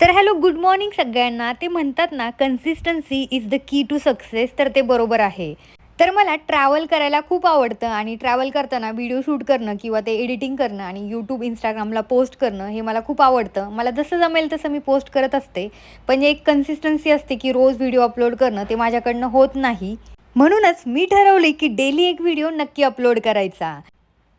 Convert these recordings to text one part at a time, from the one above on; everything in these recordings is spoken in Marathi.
तर हॅलो, गुड मॉर्निंग सगळ्यांना. ते म्हणतात ना, consistency is the key to success. तर ते बरोबर आहे. तर मला ट्रॅव्हल करायला खूप आवडतं आणि ट्रॅव्हल करताना व्हिडिओ शूट करणं किंवा ते एडिटिंग करणं आणि यूट्यूब, Instagramला पोस्ट करणं हे मला खूप आवडतं. मला जसं जमेल तसं मी पोस्ट करत असते. पण एक कन्सिस्टन्सी असते, की रोज व्हिडिओ अपलोड करणं ते माझ्याकडनं होत नाही. म्हणूनच मी ठरवले, की डेली एक व्हिडिओ नक्की अपलोड करायचा.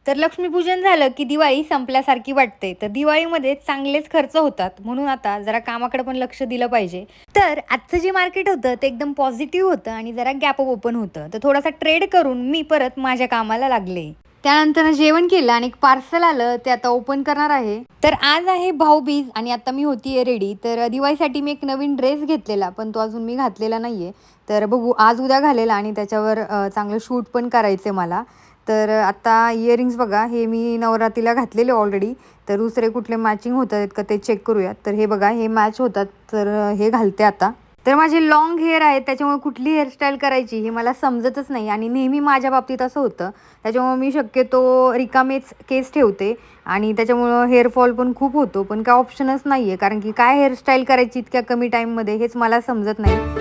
तर लक्ष्मीपूजन झालं की दिवाळी संपल्यासारखी वाटते. तर दिवाळीमध्ये चांगलेच खर्च होतात. म्हणून आता जरा कामाकडे पण लक्ष दिलं पाहिजे. तर आजचं जे मार्केट होतं ते एकदम पॉझिटिव्ह होतं आणि जरा गॅप ओपन होतं. तर थोडासा ट्रेड करून मी परत माझ्या कामाला लागले. त्यानंतर जेवण केलं आणि एक पार्सल आलं ते आता ओपन करणार आहे. तर आज आहे भाऊबीज आणि आता मी होतीये रेडी. तर दिवाळीसाठी मी एक नवीन ड्रेस घेतलेला, पण तो अजून मी घातलेला नाहीये. तर बघू आज उद्या घालेल आणि त्याच्यावर चांगलं शूट पण करायचं मला. तर आता इयरिंग्स बघा, हे मी नवरात्रीला घातलेले ऑलरेडी. तर दुसरे कुठले मॅचिंग होत आहेत का ते चेक करूयात. तर हे बघा, हे मॅच होतात. तर हे घालते आता. तर माझे लाँग हेअर आहेत, त्याच्यामुळे कुठली हेअरस्टाईल करायची हे मला समजतच नाही आणि नेहमी माझ्या बाबतीत असं होतं. त्याच्यामुळे मी शक्यतो रिकामेच केस ठेवते आणि त्याच्यामुळं हेअरफॉल पण खूप होतो. पण काय ऑप्शनच नाही आहे, कारण की काय हेअरस्टाईल करायची इतक्या कमी टाईममध्ये हेच मला समजत नाही.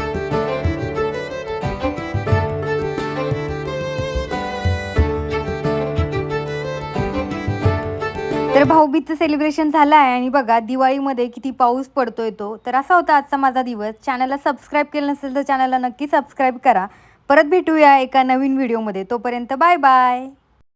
तर भाऊबीजचं सेलिब्रेशन झालं आहे आणि बघा दिवाळीमध्ये किती पाऊस पडतोय तो. तर असा होता आजचा माझा दिवस. चॅनलला सबस्क्राईब केलं नसेल तर चॅनलला नक्की सबस्क्राईब करा. परत भेटूया एका नवीन व्हिडिओमध्ये. तोपर्यंत बाय बाय.